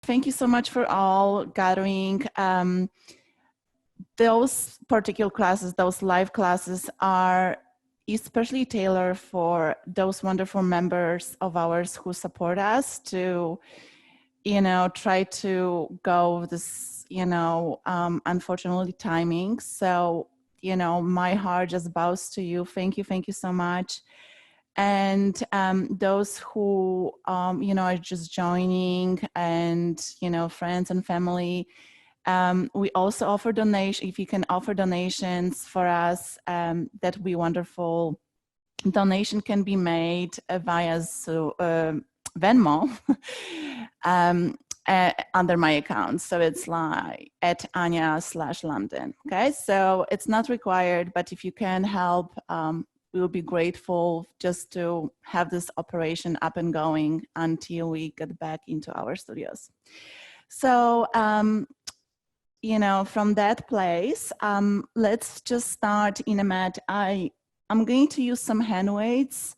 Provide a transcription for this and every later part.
thank you so much for all gathering. Those particular classes, those live classes are especially tailored for those wonderful members of ours who support us to, try to go this, unfortunately timing. So, my heart just bows to you. Thank you so much. And those who, are just joining and, friends and family, we also offer donation. If you can offer donations for us, that would be wonderful. Donation can be made via Venmo under my account. So it's like at Ania/London. Okay, so it's not required, but if you can help, we will be grateful just to have this operation up and going until we get back into our studios. So, from that place, let's just start in a mat. I'm going to use some hand weights.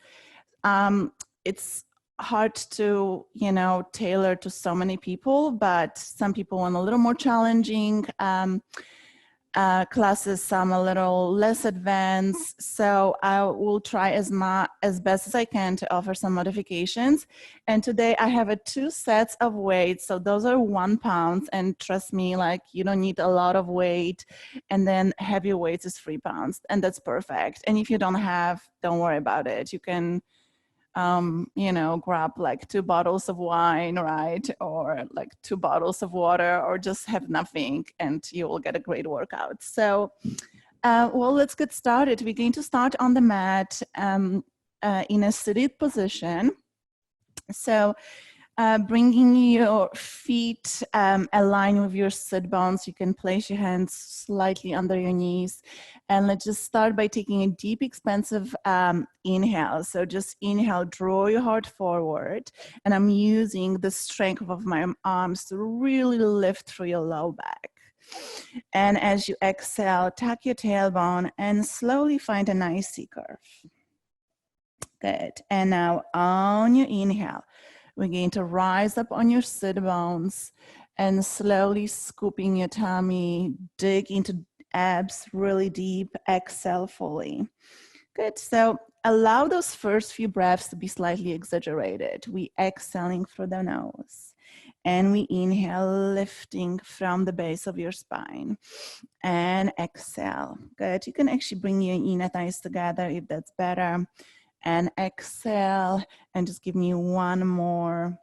It's hard to, tailor to so many people, but some people want a little more challenging classes, some a little less advanced. So I will try as best as I can to offer some modifications. And today I have 2 sets of weights. So those are 1 pound, and trust me, like, you don't need a lot of weight. And then heavy weights is 3 pounds, and that's perfect. And if you don't have, don't worry about it. You can grab like 2 bottles of wine, right? Or like 2 bottles of water, or just have nothing, and you will get a great workout. So, well, let's get started. We're going to start on the mat in a seated position. So, bringing your feet aligned with your sit bones. You can place your hands slightly under your knees. And let's just start by taking a deep, expansive inhale. So just inhale, draw your heart forward. And I'm using the strength of my arms to really lift through your low back. And as you exhale, tuck your tailbone and slowly find a nice C curve. Good. And now on your inhale, we're going to rise up on your sit bones and slowly scooping your tummy, dig into abs really deep, exhale fully. Good, so allow those first few breaths to be slightly exaggerated. We exhaling through the nose and we inhale, lifting from the base of your spine and exhale. Good, you can actually bring your inner thighs together if that's better. And exhale, and just give me 1 more.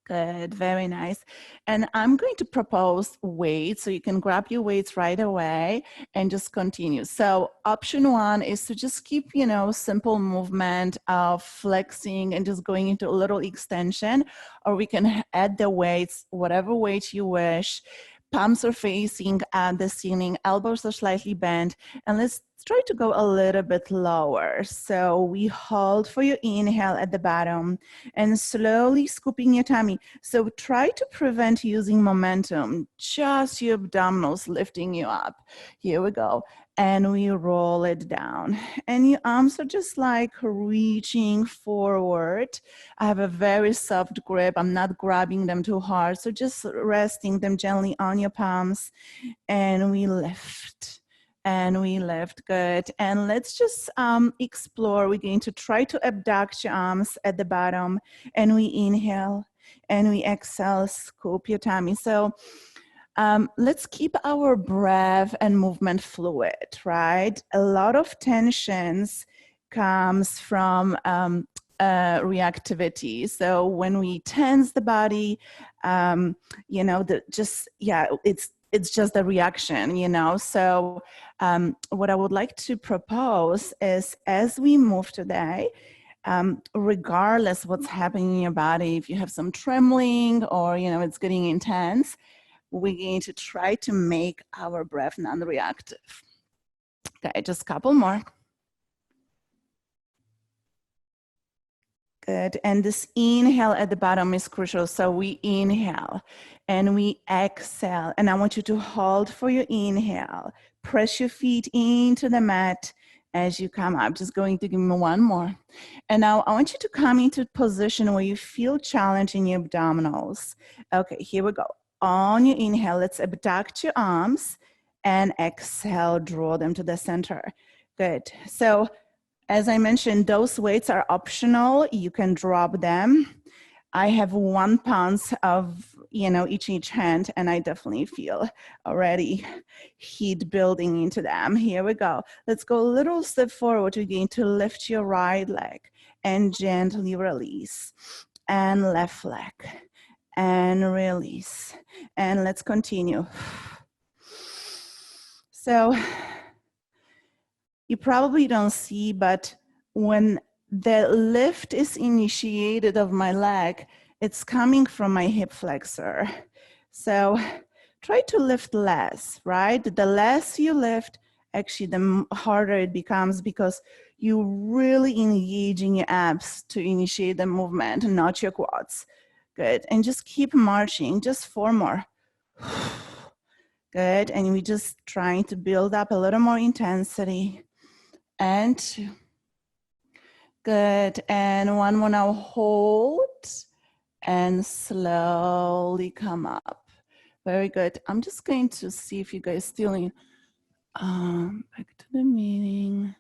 Good, very nice. And I'm going to propose weights, so you can grab your weights right away and just continue. So option 1 is to just keep, simple movement of flexing and just going into a little extension, or we can add the weights, whatever weight you wish. Palms are facing at the ceiling, elbows are slightly bent, and let's try to go a little bit lower. So we hold for your inhale at the bottom and slowly scooping your tummy. So try to prevent using momentum, just your abdominals lifting you up. Here we go. And we roll it down. And your arms are just like reaching forward. I have a very soft grip. I'm not grabbing them too hard. So just resting them gently on your palms. And we lift. And we lift, good. And let's just explore. We're going to try to abduct your arms at the bottom. And we inhale. And we exhale, scoop your tummy. So let's keep our breath and movement fluid, right? A lot of tensions comes from reactivity. So when we tense the body, it's just a reaction, So what I would like to propose is, as we move today, regardless what's happening in your body, if you have some trembling or, it's getting intense, we're going to try to make our breath non-reactive. Okay, just a couple more. Good, and this inhale at the bottom is crucial. So we inhale and we exhale. And I want you to hold for your inhale. Press your feet into the mat as you come up. Just going to give me one more. And now I want you to come into position where you feel challenge in your abdominals. Okay, here we go. On your inhale, let's abduct your arms and exhale, draw them to the center. Good. So as I mentioned, those weights are optional. You can drop them. I have 1 pound of, each hand, and I definitely feel already heat building into them. Here we go. Let's go a little step forward. You're going to lift your right leg and gently release. And left leg and release. And let's continue. So you probably don't see, but when the lift is initiated of my leg, it's coming from my hip flexor. So try to lift less, right? The less you lift, actually the harder it becomes, because you really engage in your abs to initiate the movement, not your quads. Good. And just keep marching, just 4 more. Good. And we're just trying to build up a little more intensity. And 2. Good. And 1 more now. Hold and slowly come up. Very good. I'm just going to see if you guys still in. Back to the meeting.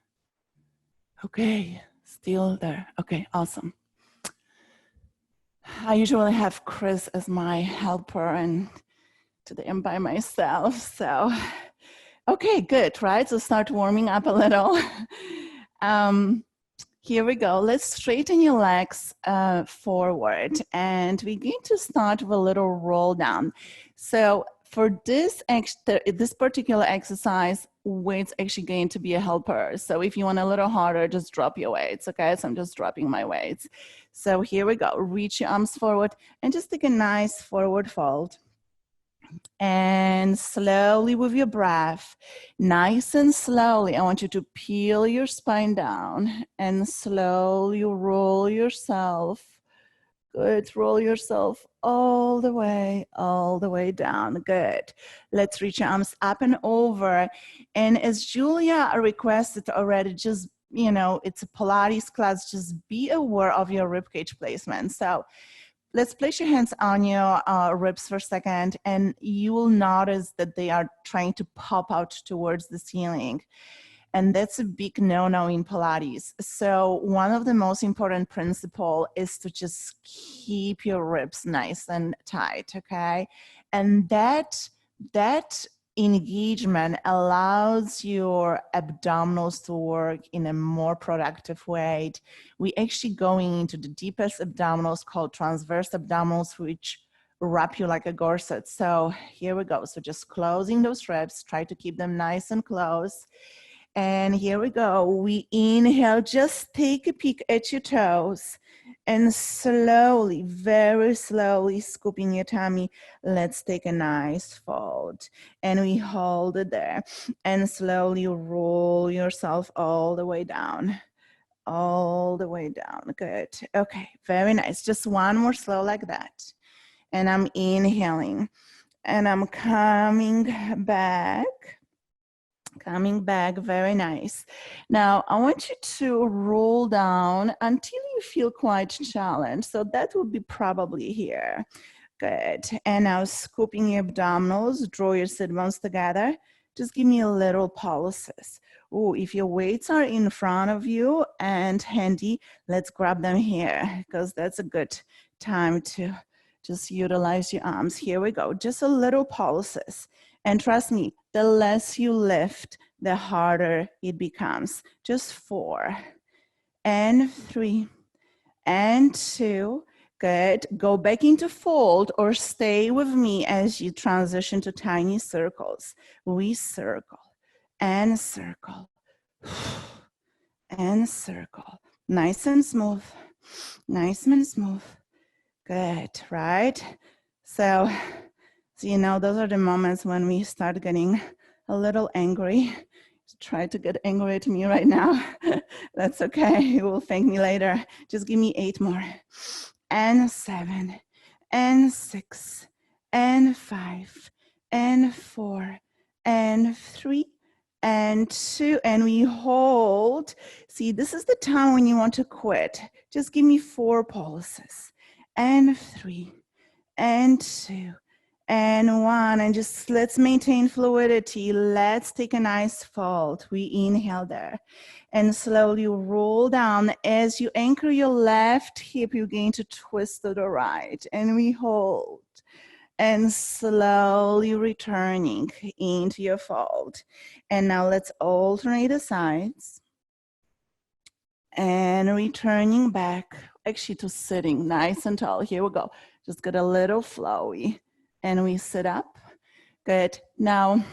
Okay, still there. Okay, awesome. I usually have Chris as my helper, and today I'm by myself. So, okay, good, right? So start warming up a little. Here we go. Let's straighten your legs forward, and we're going to start with a little roll down. So for this particular exercise, weight's actually going to be a helper. So if you want a little harder, just drop your weights, okay? So I'm just dropping my weights. So here we go. Reach your arms forward and just take a nice forward fold. And slowly with your breath, nice and slowly, I want you to peel your spine down and slowly roll yourself. Good, roll yourself all the way down. Good. Let's reach your arms up and over. And as Julia requested already, just, it's a Pilates class, just be aware of your ribcage placement. So let's place your hands on your ribs for a second, and you will notice that they are trying to pop out towards the ceiling. And that's a big no-no in Pilates. So one of the most important principles is to just keep your ribs nice and tight, okay? And that engagement allows your abdominals to work in a more productive way. We actually going into the deepest abdominals called transverse abdominals, which wrap you like a corset. So here we go. So just closing those ribs, try to keep them nice and close. And here we go. We inhale, just take a peek at your toes and slowly, very slowly scooping your tummy. Let's take a nice fold and we hold it there and slowly roll yourself all the way down. All the way down. Good. Okay, very nice. Just one more slow like that. And I'm inhaling and I'm coming back. Coming back, very nice. Now, I want you to roll down until you feel quite challenged. So that would be probably here. Good. And now scooping your abdominals, draw your sit bones together. Just give me a little pulses. Oh, if your weights are in front of you and handy, let's grab them here because that's a good time to just utilize your arms. Here we go. Just a little pulses. And trust me, the less you lift, the harder it becomes. Just 4 and 3 and 2. Good. Go back into fold or stay with me as you transition to tiny circles. We circle and circle and circle. Nice and smooth. Nice and smooth. Good, right? So you know, those are the moments when we start getting a little angry. Try to get angry at me right now. That's okay. You will thank me later. Just give me 8 more. And 7 and 6 and 5 and 4 and 3 and 2, and we hold. See, this is the time when you want to quit. Just give me 4 pulses, and 3, and 2, and 1, and just let's maintain fluidity. Let's take a nice fold. We inhale there, and slowly roll down. As you anchor your left hip, you're going to twist to the right, and we hold. And slowly returning into your fold. And now let's alternate the sides. And returning back, actually to sitting nice and tall. Here we go. Just get a little flowy. And we sit up. Good. Now,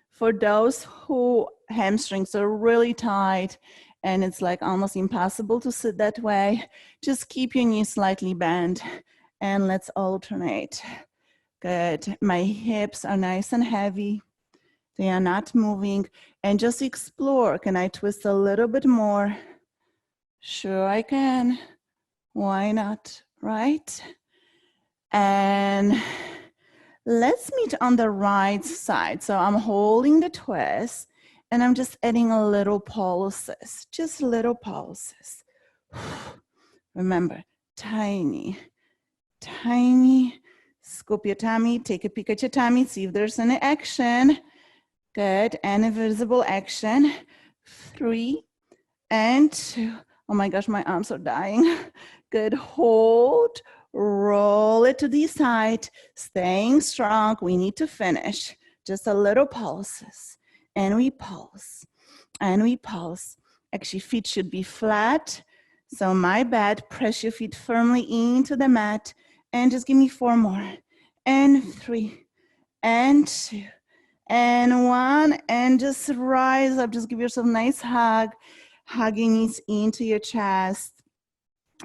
for those who hamstrings are really tight and it's like almost impossible to sit that way, just keep your knees slightly bent and let's alternate. Good. My hips are nice and heavy. They are not moving. And just explore. Can I twist a little bit more? Sure I can. Why not? Right? And let's meet on the right side. So I'm holding the twist and I'm just adding a little pulses. Just little pulses. Remember, tiny, tiny. Scoop your tummy, take a peek at your tummy, see if there's any action. Good, any visible action. 3 and 2. Oh my gosh, my arms are dying. Good, hold, roll it to the side, staying strong. We need to finish. Just a little pulses. And we pulse, and we pulse. Actually, feet should be flat. So my bad, press your feet firmly into the mat. And just give me 4 more, and 3, and 2, and 1, and just rise up. Just give yourself a nice hug, hugging knees into your chest.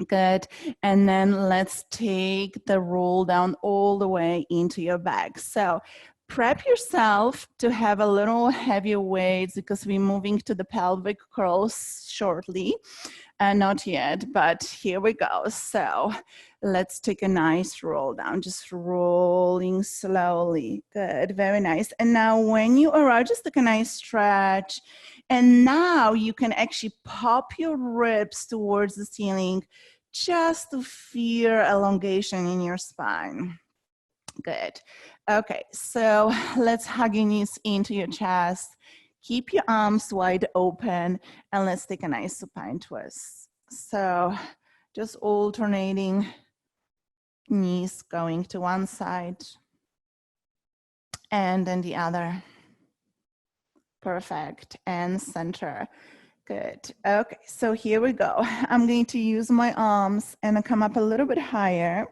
Good, and then let's take the roll down all the way into your back. So prep yourself to have a little heavier weights because we're moving to the pelvic curls shortly. Not yet, but here we go. So let's take a nice roll down, just rolling slowly. Good, very nice. And now when you arrive, just take a nice stretch. And now you can actually pop your ribs towards the ceiling just to feel elongation in your spine. Good. Okay, so let's hug your knees into your chest. Keep your arms wide open and let's take a nice supine twist. So just alternating knees going to one side and then the other. Perfect, and center. Good, okay, so here we go. I'm going to use my arms and I come up a little bit higher.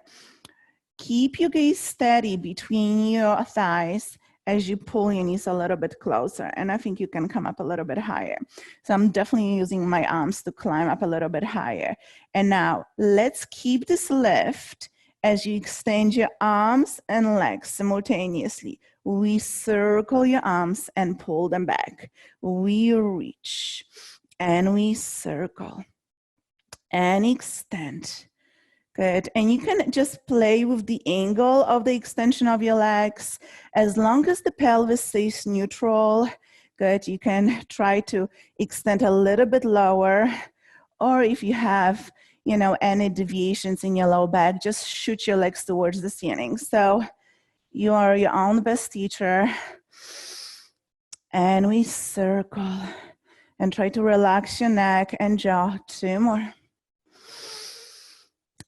Keep your gaze steady between your thighs as you pull your knees a little bit closer. And I think you can come up a little bit higher. So I'm definitely using my arms to climb up a little bit higher. And now let's keep this lift as you extend your arms and legs simultaneously. We circle your arms and pull them back. We reach and we circle and extend. Good, and you can just play with the angle of the extension of your legs. As long as the pelvis stays neutral, good, you can try to extend a little bit lower, or if you have, you know, any deviations in your low back, just shoot your legs towards the ceiling. So you are your own best teacher. And we circle and try to relax your neck and jaw. 2 more.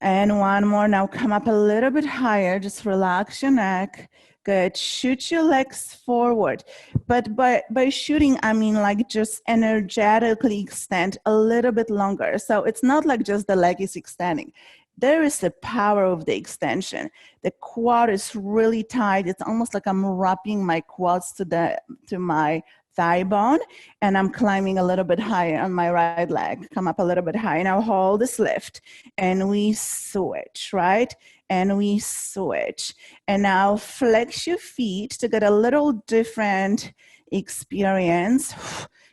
And 1 more. Now come up a little bit higher. Just relax your neck. Good. Shoot your legs forward. But by shooting, I mean like just energetically extend a little bit longer. So it's not like just the leg is extending. There is the power of the extension. The quad is really tight. It's almost like I'm wrapping my quads to my thigh bone, and I'm climbing a little bit higher on my right leg. Come up a little bit higher. Now hold this lift, and we switch, right? And we switch. And now flex your feet to get a little different experience.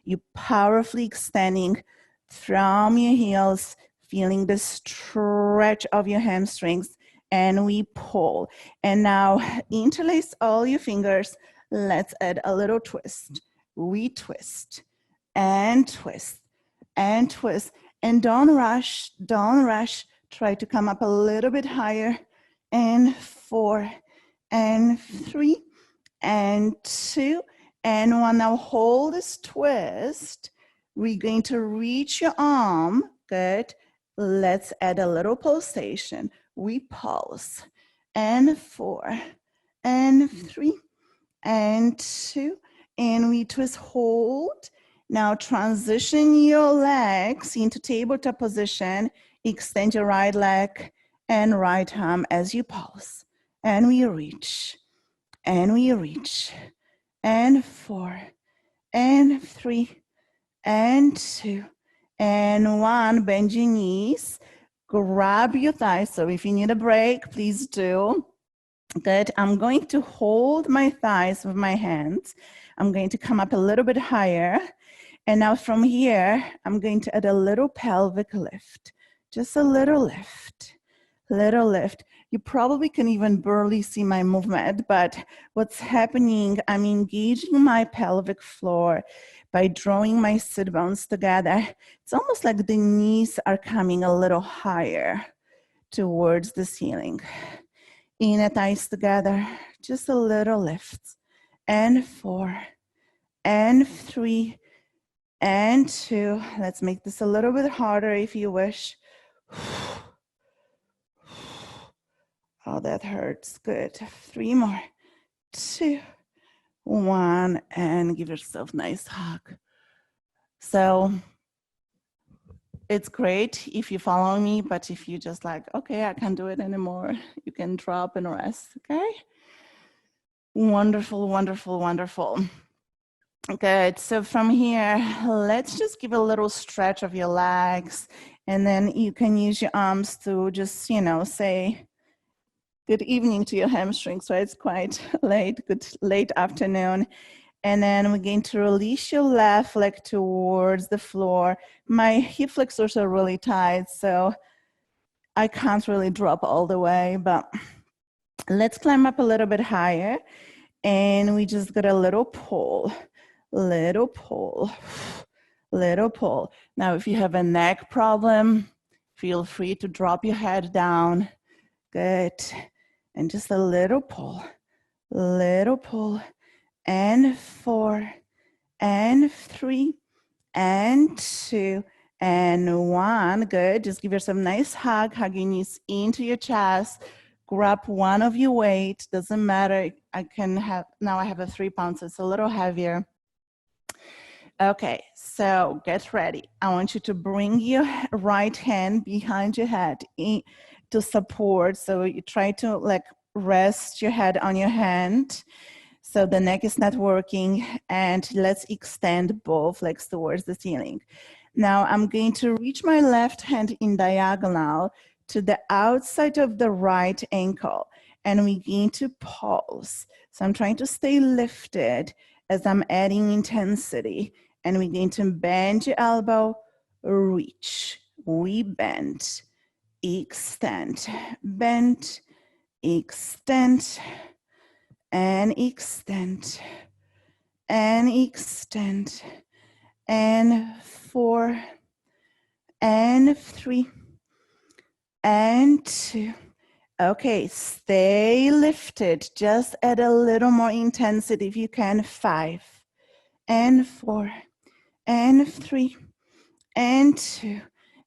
You powerfully extending from your heels, feeling the stretch of your hamstrings, and we pull. And now interlace all your fingers. Let's add a little twist. we twist and twist and twist. And don't rush, don't rush. Try to come up a little bit higher. And 4 and 3 and 2 and 1. Now hold this twist. We're going to reach your arm. Good. Let's add a little pulsation. We pulse. And 4 and 3 and 2. And we twist, hold. Now transition your legs into tabletop position. Extend your right leg and right arm as you pulse. And we reach. And we reach. And 4 and 3 and 2 and 1. Bend your knees. Grab your thighs. So if you need a break, please do. Good. I'm going to hold my thighs with my hands. I'm going to come up a little bit higher. And now from here, I'm going to add a little pelvic lift. Just a little lift. Little lift. You probably can even barely see my movement, but what's happening, I'm engaging my pelvic floor by drawing my sit bones together. It's almost like the knees are coming a little higher towards the ceiling. Inner thighs together, just a little lift. And 4 and 3 and 2. Let's make this a little bit harder if you wish. Oh, that hurts. Good. 3 more. 2, 1, and give yourself a nice hug. So it's great if you follow me, but if you just like, okay, I can't do it anymore, you can drop and rest, okay? Wonderful, wonderful, wonderful. Good. So from here, let's just give a little stretch of your legs, and then you can use your arms to just, you know, say good evening to your hamstrings, right? It's quite late, good late afternoon. And then we're going to release your left leg towards the floor. My hip flexors are really tight, so I can't really drop all the way, but let's climb up a little bit higher. And we just got a little pull, little pull, little pull. Now, if you have a neck problem, feel free to drop your head down. Good. And just a little pull, and 4 and 3 and 2 and 1. Good. Just give yourself a nice hug, hug your knees into your chest. Grab one of your weight. Doesn't matter. I can have, now I have a 3 pounds, so it's a little heavier. Okay, so get ready. I want you to bring your right hand behind your head to support. So you try to like rest your head on your hand. So the neck is not working, and let's extend both legs towards the ceiling. Now I'm going to reach my left hand in diagonal to the outside of the right ankle, and we're going to pulse. So I'm trying to stay lifted as I'm adding intensity, and we're going to bend your elbow, reach, we bend, extend, bend, extend, and extend, and extend, and 4 and 3 and 2. Okay, stay lifted. Just add a little more intensity if you can. 5 and 4 and 3 and 2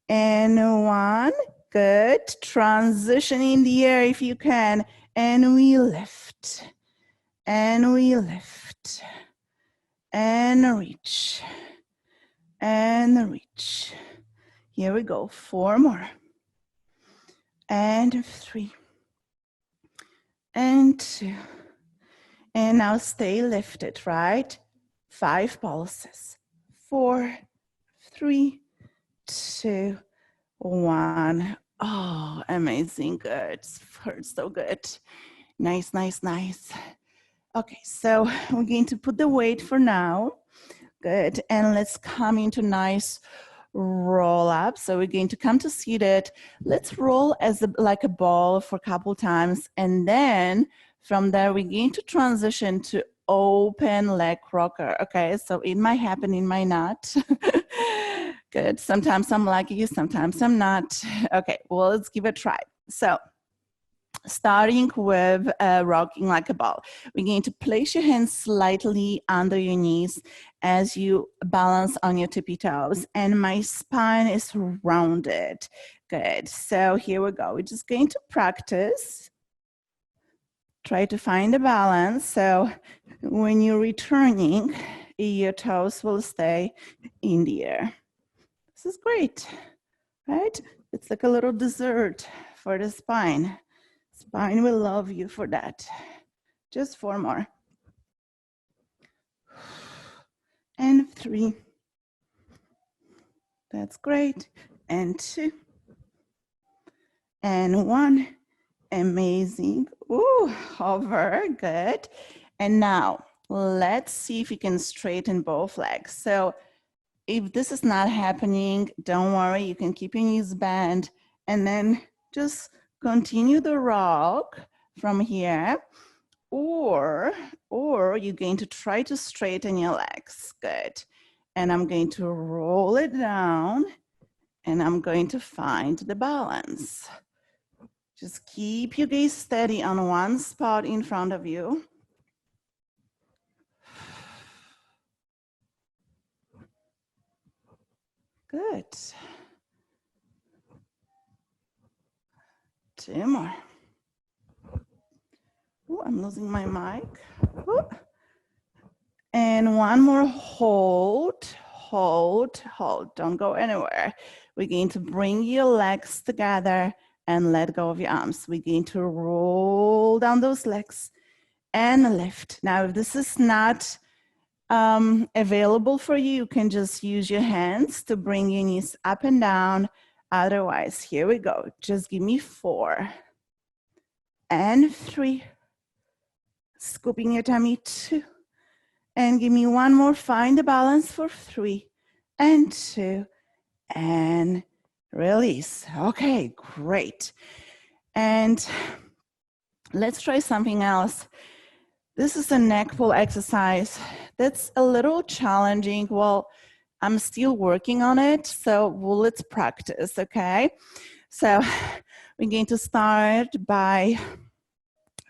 and 1. Good. Transition in the air if you can. And we lift. And we lift. And reach. And reach. Here we go. 4 more. And 3. And 2. And now stay lifted, right? 5 pulses. 4, 3, 2, 1. Oh, amazing. Good. Hurts so good. Nice, nice, nice. Okay, so we're going to put the weight for now. Good. And let's come into nice roll up. So we're going to come to seated. Let's roll as like a ball for a couple times. And then from there, we're going to transition to open leg rocker. Okay, so it might happen, it might not. Good. Sometimes I'm lucky, sometimes I'm not. Okay, well, let's give it a try. So starting with rocking like a ball. We're going to place your hands slightly under your knees as you balance on your tippy toes, and my spine is rounded. Good. So here we go. We're just going to practice. Try to find a balance. So when you're returning, your toes will stay in the air. This is great, right? It's like a little dessert for the spine. Spine will love you for that. Just 4 more. And 3. That's great. And 2. And 1. Amazing. Ooh, hover. Good. And now let's see if you can straighten both legs. So if this is not happening, don't worry. You can keep your knees bent and then just continue the rock from here, or you're going to try to straighten your legs. Good. And I'm going to roll it down and I'm going to find the balance. Just keep your gaze steady on one spot in front of you. Good. 2 more. Ooh, I'm losing my mic. Ooh. And 1 more. Hold, hold, hold. Don't go anywhere. We're going to bring your legs together and let go of your arms. We're going to roll down those legs and lift. Now, if this is not available for you, you can just use your hands to bring your knees up and down. Otherwise, here we go. Just give me 4 and 3. Scooping your tummy, 2. And give me 1 more. Find the balance for 3 and 2 and release. Okay, great. And let's try something else. This is a neck pull exercise that's a little challenging. Well, I'm still working on it, so let's practice, okay? So we're going to start by,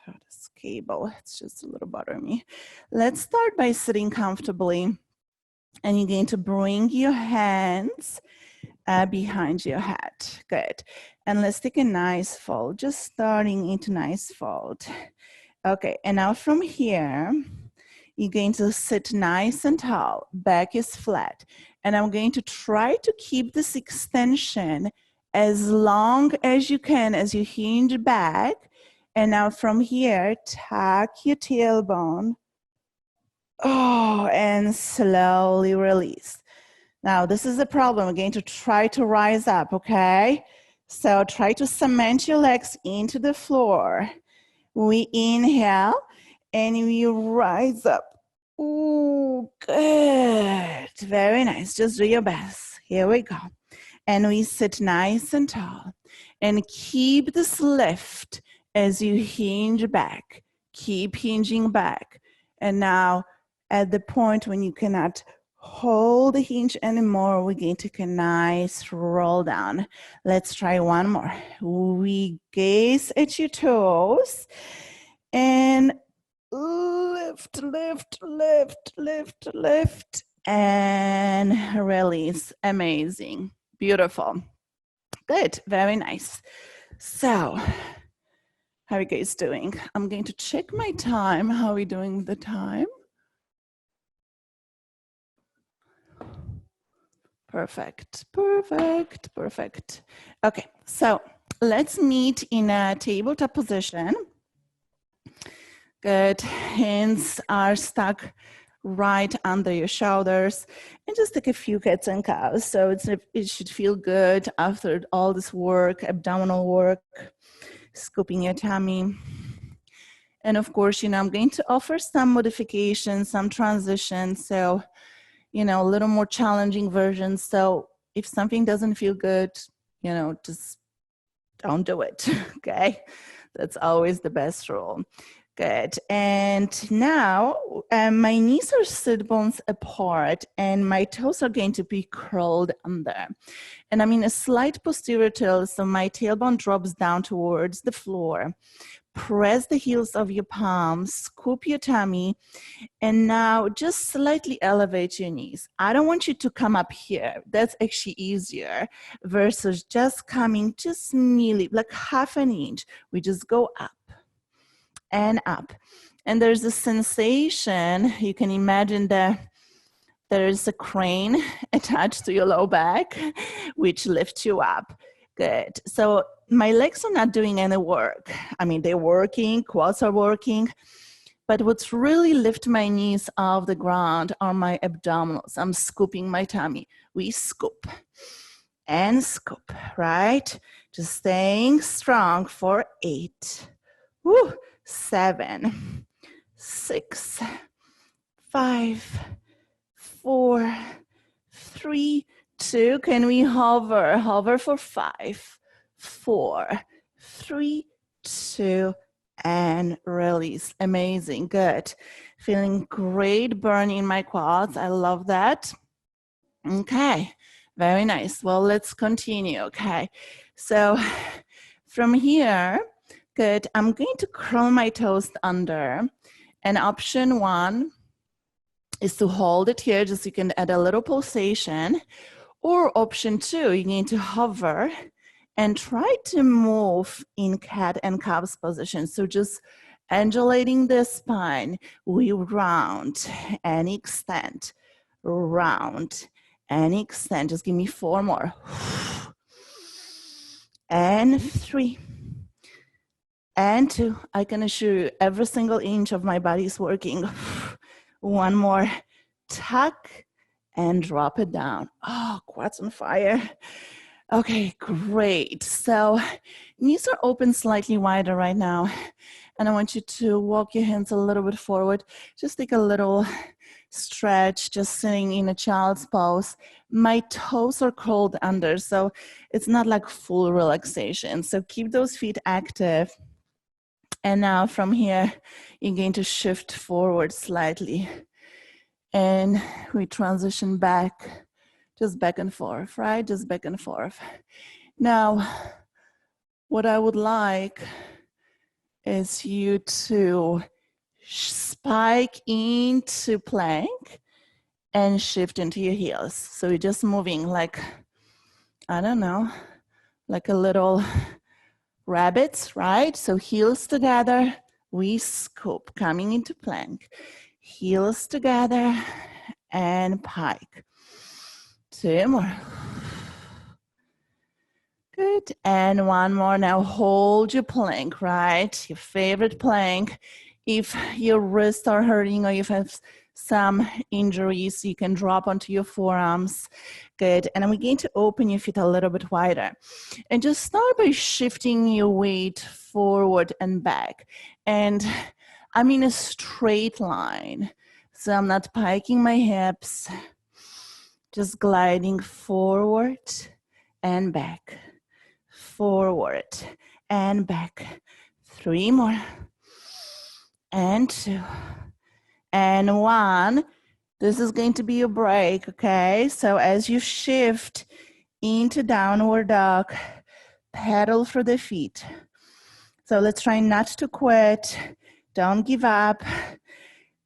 oh, this cable, it's just a little bothering me. Let's start by sitting comfortably, and you're going to bring your hands behind your head. Good. And let's take a nice fold, just starting into nice fold. Okay, and now from here, you're going to sit nice and tall, back is flat. And I'm going to try to keep this extension as long as you can as you hinge back. And now from here, tuck your tailbone. Oh, and slowly release. Now, this is the problem. We're going to try to rise up, okay? So try to cement your legs into the floor. We inhale and we rise up. Ooh, good. Very nice. Just do your best. Here we go. And we sit nice and tall. And keep this lift as you hinge back. Keep hinging back. And now at the point when you cannot hold the hinge anymore, we're going to take a nice roll down. Let's try 1 more. We gaze at your toes and lift, lift, lift, lift, lift, and release. Amazing. Beautiful. Good. Very nice. So, how are you guys doing? I'm going to check my time. How are we doing with the time? Perfect, perfect, perfect. Okay, so let's meet in a tabletop position. Good, hands are stuck right under your shoulders, and just take a few cats and cows. So it should feel good after all this work, abdominal work, scooping your tummy. And of course, I'm going to offer some modifications, some transitions. So a little more challenging version. So if something doesn't feel good, just don't do it, okay? That's always the best rule. Good. And now my knees are sit bones apart and my toes are going to be curled under. And I'm in a slight posterior tilt, so my tailbone drops down towards the floor. Press the heels of your palms, scoop your tummy, and now just slightly elevate your knees. I don't want you to come up here. That's actually easier versus just coming just merely like half an inch. We just go up and up. And there's a sensation, you can imagine that there's a crane attached to your low back, which lifts you up. Good. So my legs are not doing any work. I mean, they're working, quads are working, but what's really lift my knees off the ground are my abdominals. I'm scooping my tummy. We scoop and scoop, right? Just staying strong for 8, 7, 6, 5, 4, 3, 2. Can we hover? Hover for 5, 4, 3, 2, and release. Amazing. Good. Feeling great burn in my quads. I love that. Okay. Very nice. Well, let's continue. Okay. So from here, good. I'm going to curl my toes under. And option 1 is to hold it here, just so you can add a little pulsation. Or option 2, you're going to hover and try to move in cat and calves position. So just undulating the spine, we round and extend, round and extend. Just give me 4 more. And 3. And 2. I can assure you every single inch of my body is working. 1 more. Tuck and drop it down. Oh, quads on fire. Okay, great. So knees are open slightly wider right now. And I want you to walk your hands a little bit forward. Just take a little stretch, just sitting in a child's pose. My toes are curled under, so it's not like full relaxation. So keep those feet active. And now from here, you're going to shift forward slightly. And we transition back. Just back and forth, right? Just back and forth. Now, what I would like is you to spike into plank and shift into your heels. So you're just moving like, I don't know, like a little rabbits, right? So heels together, we scoop, coming into plank. Heels together and pike. 2 more. Good. And 1 more. Now hold your plank, right? Your favorite plank. If your wrists are hurting or you have some injuries, you can drop onto your forearms. Good. And I'm going to open your feet a little bit wider. And just start by shifting your weight forward and back. And I'm in a straight line. So I'm not piking my hips. Just gliding forward and back, forward and back. 3 more, and 2, and 1. This is going to be a break, okay? So as you shift into downward dog, pedal through the feet. So let's try not to quit. Don't give up.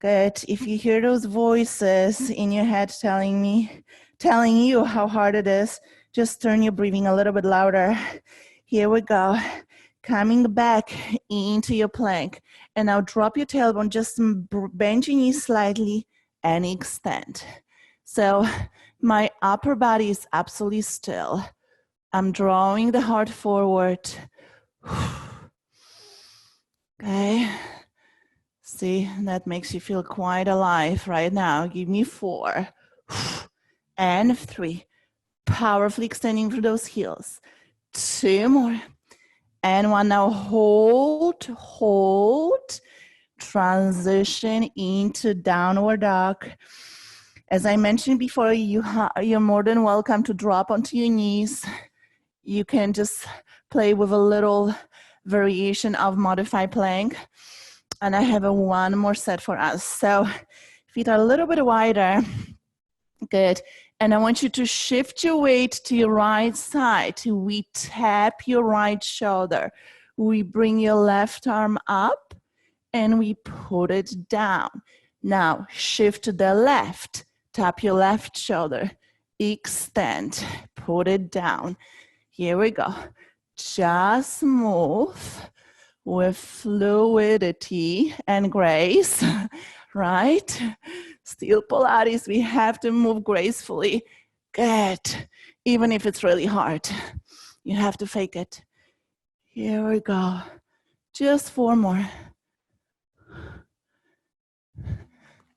Good. If you hear those voices in your head telling you how hard it is, just turn your breathing a little bit louder. Here we go. Coming back into your plank. And now drop your tailbone, just bend your knees slightly and extend. So my upper body is absolutely still. I'm drawing the heart forward. Okay. See, that makes you feel quite alive right now. Give me 4 and 3. Powerfully extending through those heels. 2 more and 1. Now hold. Transition into downward dog. As I mentioned before, you're more than welcome to drop onto your knees. You can just play with a little variation of modified plank. And I have one more set for us. So feet are a little bit wider. Good. And I want you to shift your weight to your right side. We tap your right shoulder. We bring your left arm up and we put it down. Now shift to the left. Tap your left shoulder. Extend. Put it down. Here we go. Just move with fluidity and grace, right? Still Pilates, we have to move gracefully. Good. Even if it's really hard, you have to fake it. Here we go. Just 4 more.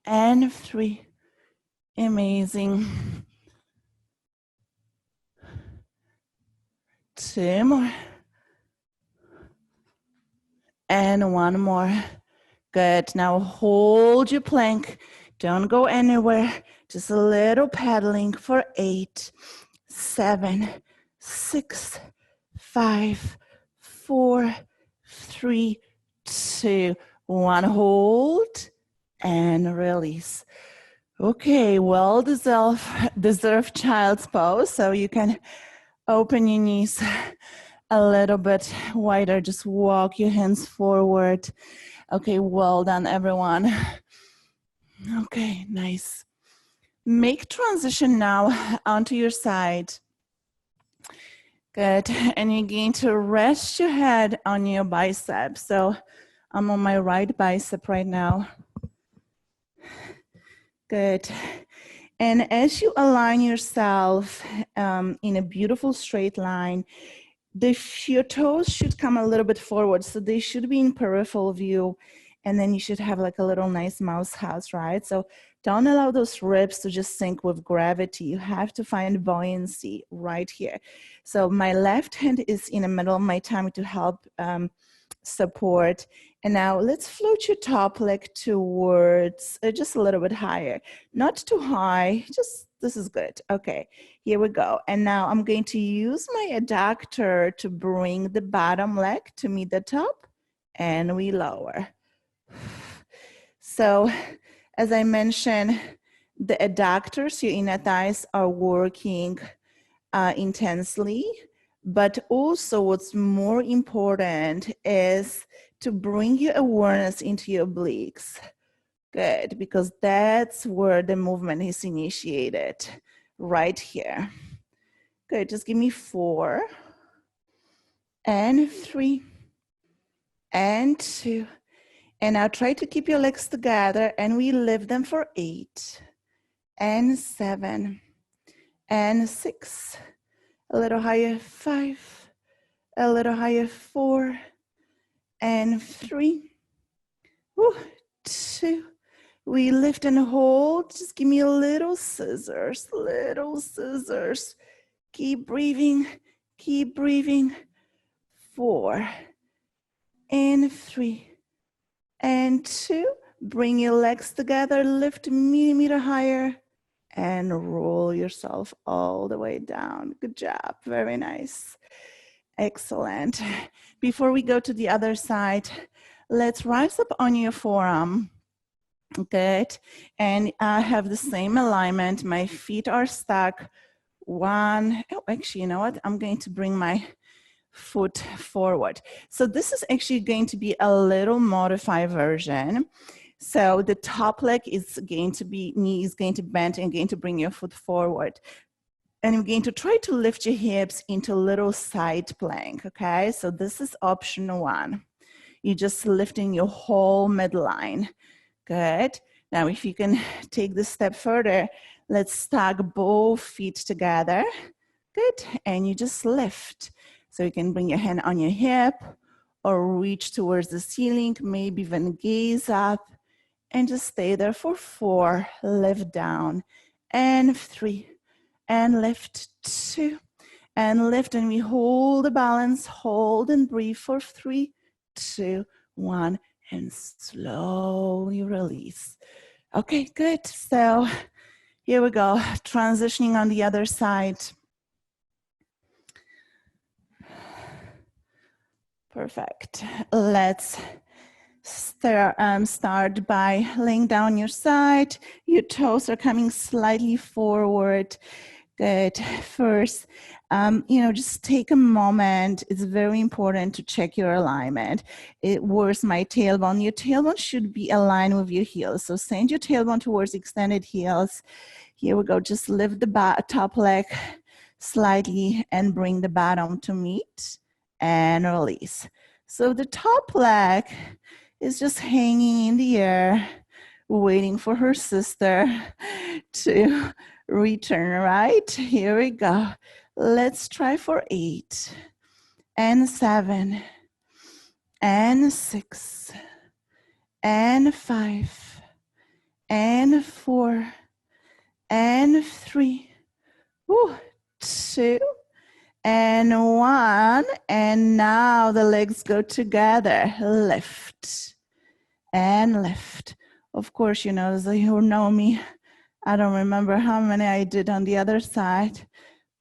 And 3. Amazing. 2 more. And 1 more. Good. Now hold your plank. Don't go anywhere. Just a little paddling for 8, 7, 6, 5, 4, 3, 2, 1. Hold and release. Okay, well deserved child's pose. So you can open your knees a little bit wider. Just walk your hands forward. Okay, well done, everyone. Okay, nice. Make transition now onto your side. Good, and you're going to rest your head on your bicep. So I'm on my right bicep right now. Good. And as you align yourself in a beautiful straight line, your toes should come a little bit forward. So they should be in peripheral view. And then you should have like a little nice mouse house, right? So don't allow those ribs to just sink with gravity. You have to find buoyancy right here. So my left hand is in the middle of my tummy to help support. And now let's float your top leg towards just a little bit higher. Not too high, just this is good. Okay, here we go. And now I'm going to use my adductor to bring the bottom leg to meet the top, and we lower. So as I mentioned, the adductors, your inner thighs, are working intensely, but also what's more important is to bring your awareness into your obliques. Good, because that's where the movement is initiated, right here. Good, just give me 4, and 3, and 2. And now try to keep your legs together, and we lift them for 8, and 7, and 6, a little higher, 5, a little higher, 4, and 3, 2. We lift and hold. Just give me a little scissors, little scissors. Keep breathing, 4, and 3, and 2. Bring your legs together, lift millimeter higher, and roll yourself all the way down. Good job, very nice. Excellent. Before we go to the other side, let's rise up on your forearm. Good. And I have the same alignment. My feet are stuck. 1. Oh, actually, you know what? I'm going to bring my foot forward. So this is actually going to be a little modified version. So the top leg is going to be, knee is going to bend and going to bring your foot forward. And I'm going to try to lift your hips into a little side plank, okay? So this is option 1. You're just lifting your whole midline. Good. Now, if you can take this step further, let's stack both feet together. Good. And you just lift. So you can bring your hand on your hip or reach towards the ceiling, maybe even gaze up, and just stay there for 4. Lift down, and 3, and lift 2, and lift, and we hold the balance, hold and breathe for 3, 2, 1, and slowly release. Okay, good. So here we go, transitioning on the other side. Perfect. Let's Start by laying down your side. Your toes are coming slightly forward. Good. First, just take a moment. It's very important to check your alignment. Where's my tailbone? Your tailbone should be aligned with your heels. So send your tailbone towards extended heels. Here we go. Just lift the top leg slightly and bring the bottom to meet and release. So the top leg is just hanging in the air, waiting for her sister to return, right? Here we go. Let's try for 8 and 7 and 6 and 5 and 4 and 3, 2 and 1. And now the legs go together. Lift and lift. Of course, you know, those who know me, I don't remember how many I did on the other side,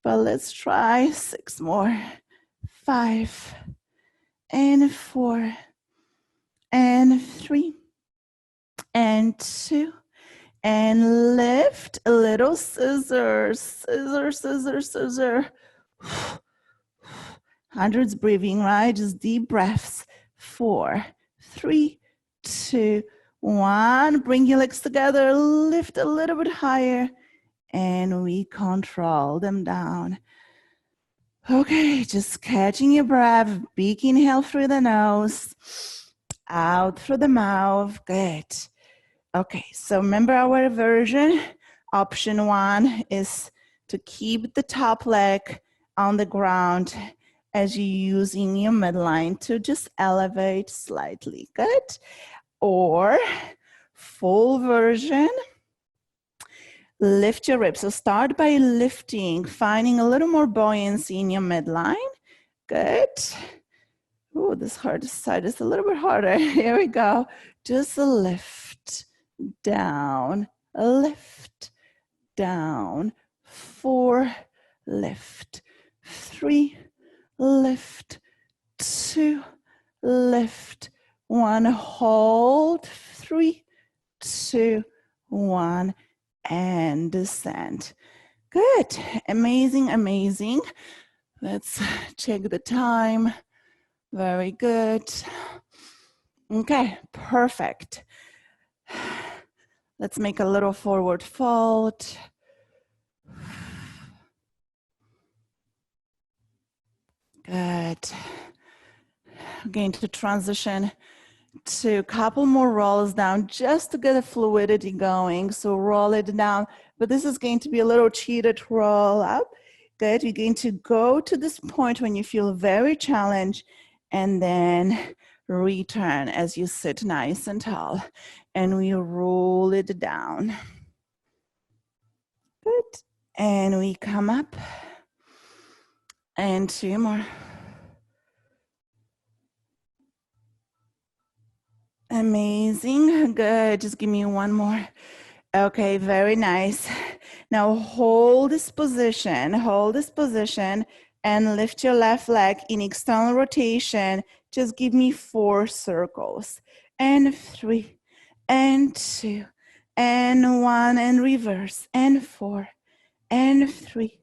but let's try 6 more. 5 and 4 and 3 and 2 and lift. A little scissors, scissor, scissor, scissor. Hundreds breathing, right? Just deep breaths. 4, 3, 2, 1. Bring your legs together, lift a little bit higher, and we control them down. Okay, just catching your breath. Big inhale through the nose, out through the mouth. Good. Okay, so remember our version. Option 1 is to keep the top leg on the ground as you're using your midline to just elevate slightly. Good. Or full version, lift your ribs. So start by lifting, finding a little more buoyancy in your midline. Good. Oh, this hard side is a little bit harder. Here we go. Just a lift, down, a lift, down, 4, lift, 3, lift, 2, lift, 1, hold, 3, 2, 1, and descend. Good. Amazing, amazing. Let's check the time. Very good. Okay, perfect. Let's make a little forward fold. Good. I'm going to transition to a couple more rolls down just to get the fluidity going. So roll it down, but this is going to be a little cheated roll up. Good. You're going to go to this point when you feel very challenged and then return as you sit nice and tall. And we roll it down. Good. And we come up. And 2 more. Amazing. Good. Just give me 1 more. Okay, very nice. Now hold this position, and lift your left leg in external rotation. Just give me 4 circles. And 3, and 2, and 1, and reverse, and 4, and 3,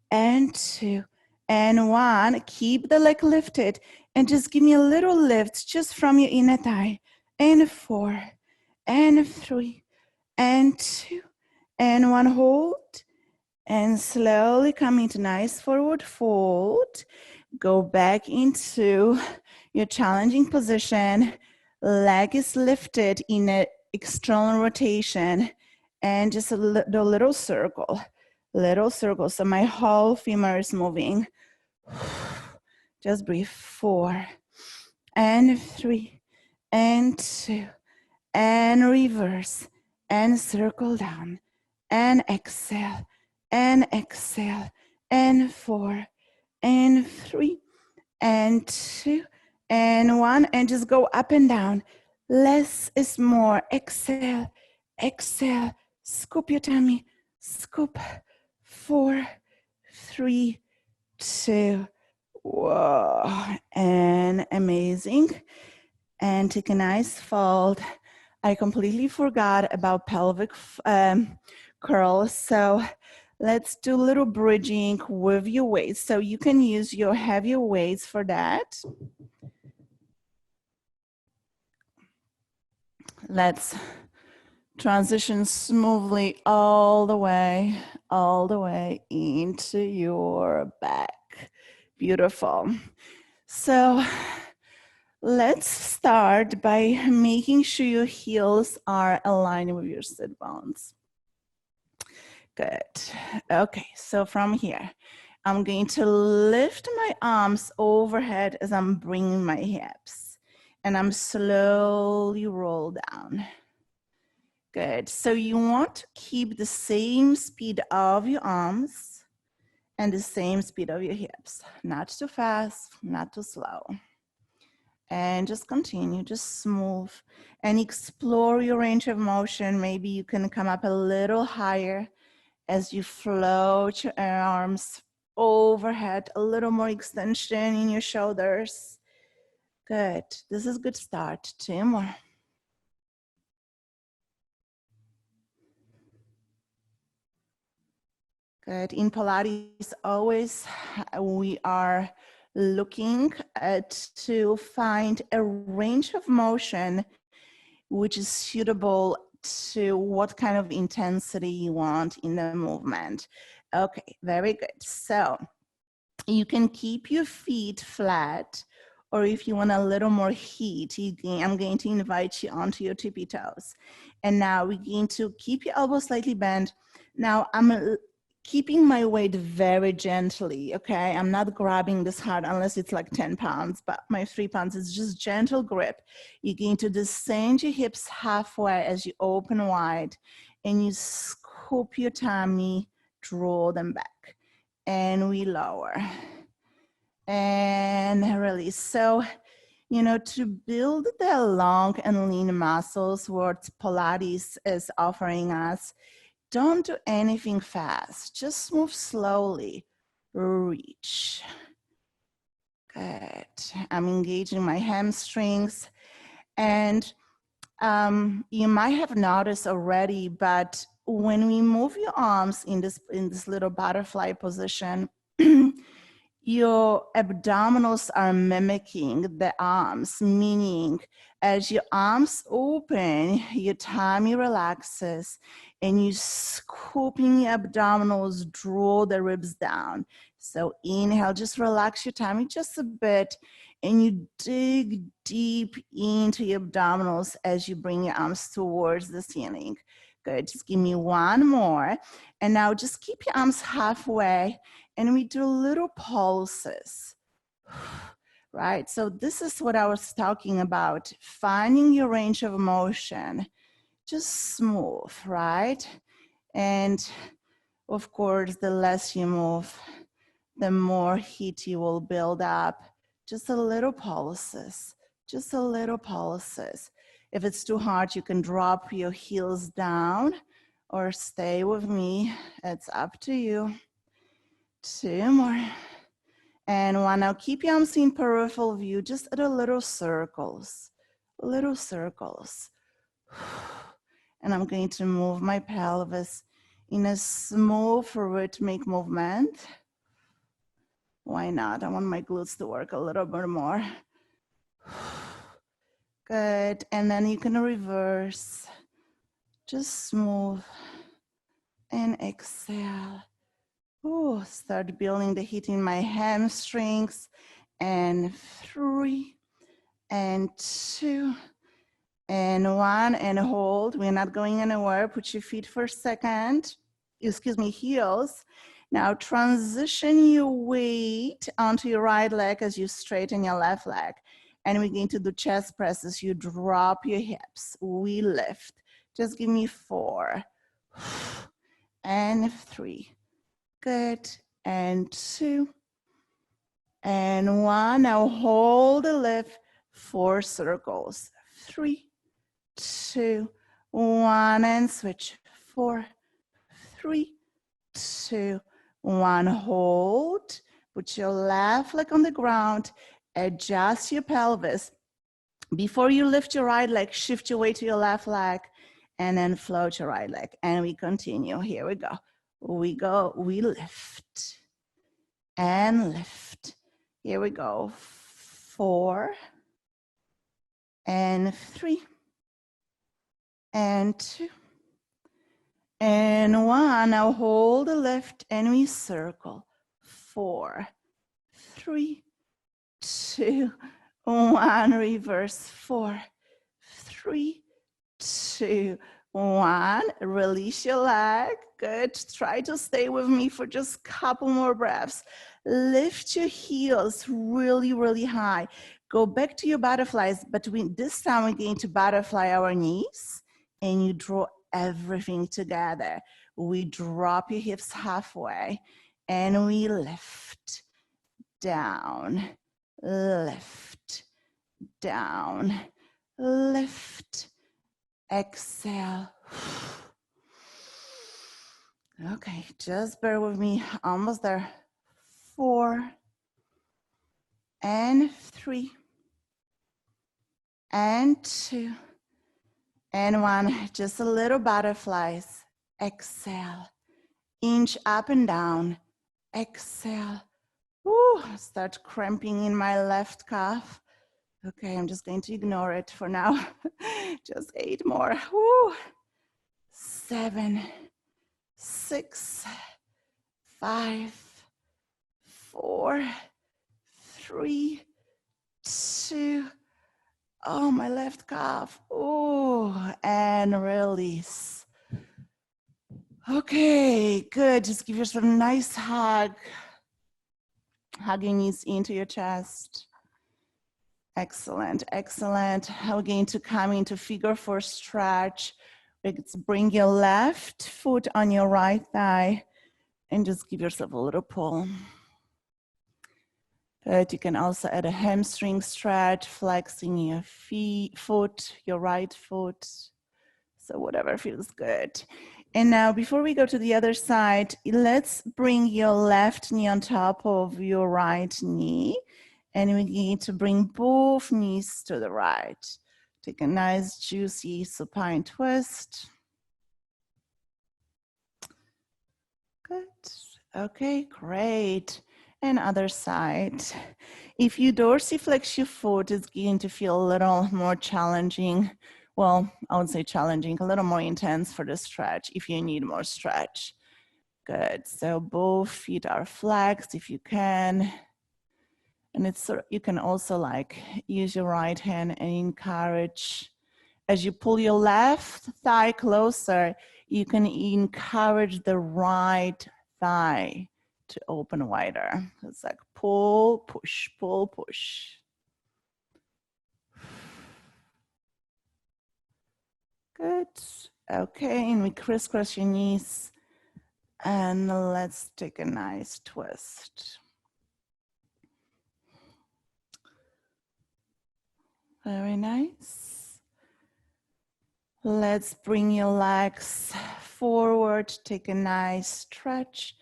and 2, and 1. Keep the leg lifted, and just give me a little lift just from your inner thigh. And 4, and 3, and 2, and 1. Hold, and slowly come into nice forward fold. Go back into your challenging position. Leg is lifted in an external rotation, and just do a little circle. So my whole femur is moving. Just breathe. 4, and 3, and 2, and reverse, and circle down, and exhale, and 4, and 3, and 2, and 1, and just go up and down. Less is more. Exhale, exhale, scoop your tummy, scoop. 4, 3, 2, whoa, and amazing. And take a nice fold. I completely forgot about pelvic curls. So let's do a little bridging with your weights. So you can use your heavier weights for that. Let's transition smoothly all the way into your back. Beautiful. So let's start by making sure your heels are aligned with your sit bones. Good. Okay, so from here, I'm going to lift my arms overhead as I'm bringing my hips, and I'm slowly roll down. Good. So you want to keep the same speed of your arms and the same speed of your hips. Not too fast, not too slow. And just continue, just smooth and explore your range of motion. Maybe you can come up a little higher as you float your arms overhead, a little more extension in your shoulders. Good. This is a good start. 2 more. Good. In Pilates, always we are looking to find a range of motion which is suitable to what kind of intensity you want in the movement. Okay, very good. So you can keep your feet flat, or if you want a little more heat, I'm going to invite you onto your tippy toes. And now we're going to keep your elbows slightly bent. Now I'm keeping my weight very gently, okay? I'm not grabbing this hard unless it's like 10 pounds, but my 3 pounds is just gentle grip. You're going to descend your hips halfway as you open wide, and you scoop your tummy, draw them back, and we lower and release. So, you know, to build the long and lean muscles, what Pilates is offering us, don't do anything fast. Just move slowly. Reach. Good. I'm engaging my hamstrings. And you might have noticed already, but when we move your arms in this little butterfly position, your abdominals are mimicking the arms, meaning as your arms open, your tummy relaxes, and you scooping your abdominals, draw the ribs down. So inhale, just relax your tummy just a bit, and you dig deep into your abdominals as you bring your arms towards the ceiling. Good, just give me 1 more. And now just keep your arms halfway, and we do little pulses, right? So this is what I was talking about, finding your range of motion, just smooth, right? And of course, the less you move, the more heat you will build up. Just a little pulses, just a little pulses. If it's too hard, you can drop your heels down or stay with me. It's up to you. 2 more. And 1. Now keep your arms in peripheral view, just at a little circles, little circles. And I'm going to move my pelvis in a smooth rhythmic movement. Why not? I want my glutes to work a little bit more. Good. And then you can reverse. Just smooth and exhale. Ooh, start building the heat in my hamstrings. And 3 and 2 and 1 and hold. We're not going anywhere. Put your feet for a second. Excuse me, heels. Now transition your weight onto your right leg as you straighten your left leg. And we're going to do chest presses. You drop your hips. We lift. Just give me 4 and 3. Good. And 2 and 1. Now hold the lift. 4 circles. 3, 2, 1, and switch. 4, 3, 2, 1. Hold. Put your left leg on the ground. Adjust your pelvis. Before you lift your right leg, shift your weight to your left leg and then float your right leg. And we continue. Here we go. We lift and lift. Here we go. 4 and 3 and 2 and 1. Now hold the lift and we circle. 4, 3, 2, 1. Reverse. 4, 3, 2, 1. Release your leg. Good. Try to stay with me for just a couple more breaths. Lift your heels really, really high. Go back to your butterflies, but this time we're going to butterfly our knees and you draw everything together. We drop your hips halfway and we lift, down, lift, down, lift, exhale. Okay, just bear with me, almost there. 4 and 3 and 2 and 1. Just a little butterflies. Exhale. Inch up and down. Exhale. Ooh, start cramping in my left calf. Okay, I'm just going to ignore it for now. Just 8 more. Ooh. 7, 6, 5, 4, 3, 2. Oh, my left calf. Oh, and release. Okay, good. Just give yourself a nice hug. Hug your knees into your chest. Excellent, excellent. We're going to come into figure 4 stretch. Let's bring your left foot on your right thigh and just give yourself a little pull. Good. You can also add a hamstring stretch, flexing your foot, your right foot. So whatever feels good. And now before we go to the other side, let's bring your left knee on top of your right knee. And we need to bring both knees to the right. Take a nice juicy supine twist. Good. Okay, great. And other side. If you dorsiflex your foot, it's going to feel a little more challenging. Well, I would say challenging, a little more intense for the stretch if you need more stretch. Good. So both feet are flexed if you can. And it's you can also like use your right hand and encourage. As you pull your left thigh closer, you can encourage the right thigh to open wider. It's like pull, push, pull, push. Good. Okay, and we crisscross your knees. And let's take a nice twist. Very nice. Let's bring your legs forward, take a nice stretch,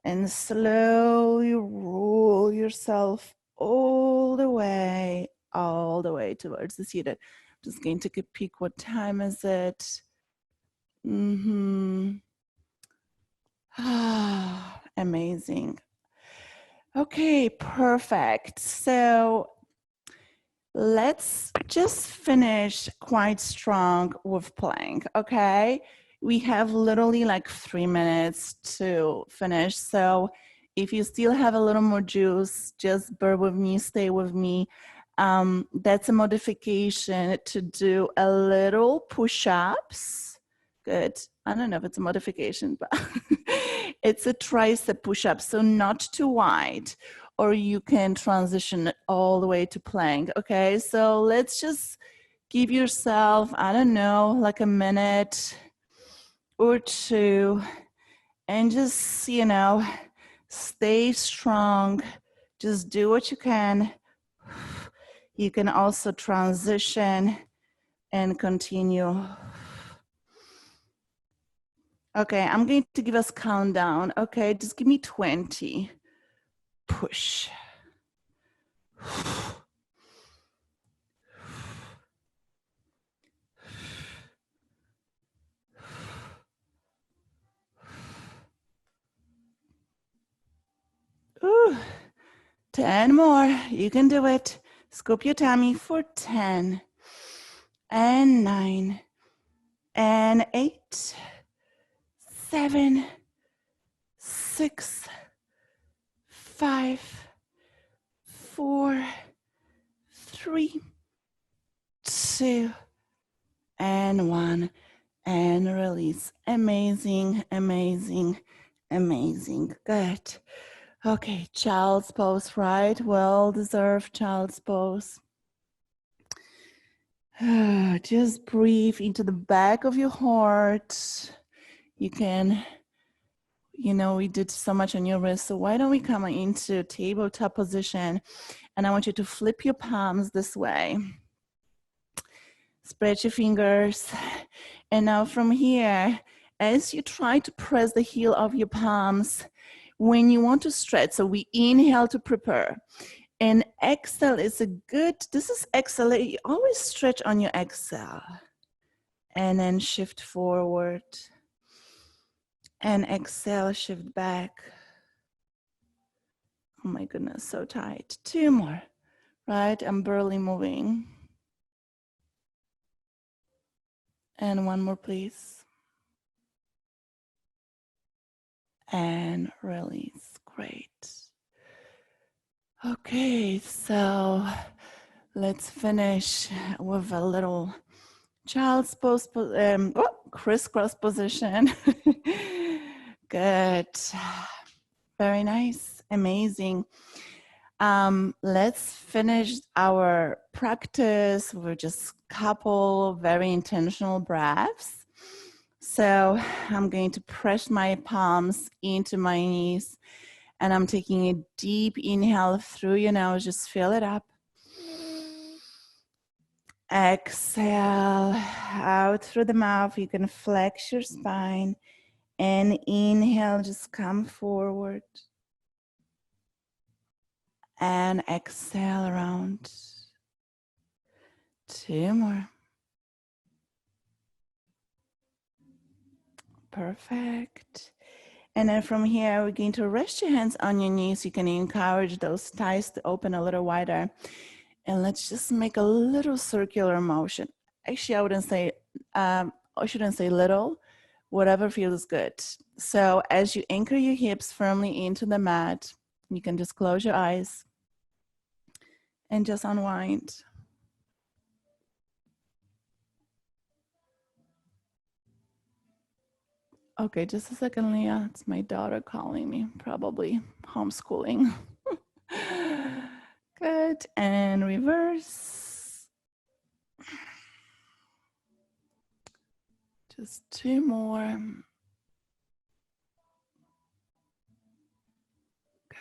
and slowly roll yourself all the way towards the seated. Just going to take a peek. What time is it? Amazing. Okay, perfect. So let's just finish quite strong with plank, okay? We have literally like 3 minutes to finish. So if you still have a little more juice, just bear with me, stay with me. That's a modification to do a little push-ups. Good. I don't know if it's a modification, but it's a tricep push-up, so not too wide. Or you can transition all the way to plank, okay? So let's just give yourself, I don't know, like a minute or 2 and just, you know, stay strong. Just do what you can. You can also transition and continue. Okay, I'm going to give us countdown. Okay, just give me 20. Push. Ooh. 10 more. You can do it. Scoop your tummy for 10 and 9 and 8, 7, 6, 5, 4, 3, 2, and 1. And release. Amazing, amazing, amazing. Good. Okay, child's pose, right? Well-deserved child's pose. Just breathe into the back of your heart. You can, you know, we did so much on your wrist, so why don't we come into tabletop position, and I want you to flip your palms this way. Spread your fingers, and now from here, as you try to press the heel of your palms, when you want to stretch, so we inhale to prepare, and exhale is a good, this is exhale, you always stretch on your exhale, and then shift forward, and exhale, shift back. Oh my goodness, so tight. 2 more, right? I'm barely moving. And 1 more, please. And release, great. Okay, so let's finish with a little child's pose, crisscross position. Good, very nice, amazing. Let's finish our practice with just a couple very intentional breaths. So I'm going to press my palms into my knees, and I'm taking a deep inhale through your nose, just fill it up. Exhale out through the mouth. You can flex your spine, and inhale, just come forward. And exhale around. 2 more. Perfect. And then from here, we're going to rest your hands on your knees. You can encourage those thighs to open a little wider. And let's just make a little circular motion. Actually, I shouldn't say little, whatever feels good. So as you anchor your hips firmly into the mat, you can just close your eyes and just unwind. Okay, just a second, Leah. It's my daughter calling me, probably homeschooling. Good, and reverse. Just 2 more.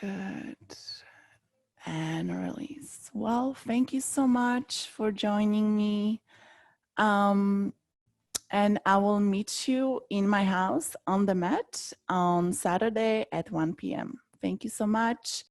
Good. And release. Well, thank you so much for joining me. And I will meet you in my house on the mat on Saturday at 1 p.m. Thank you so much.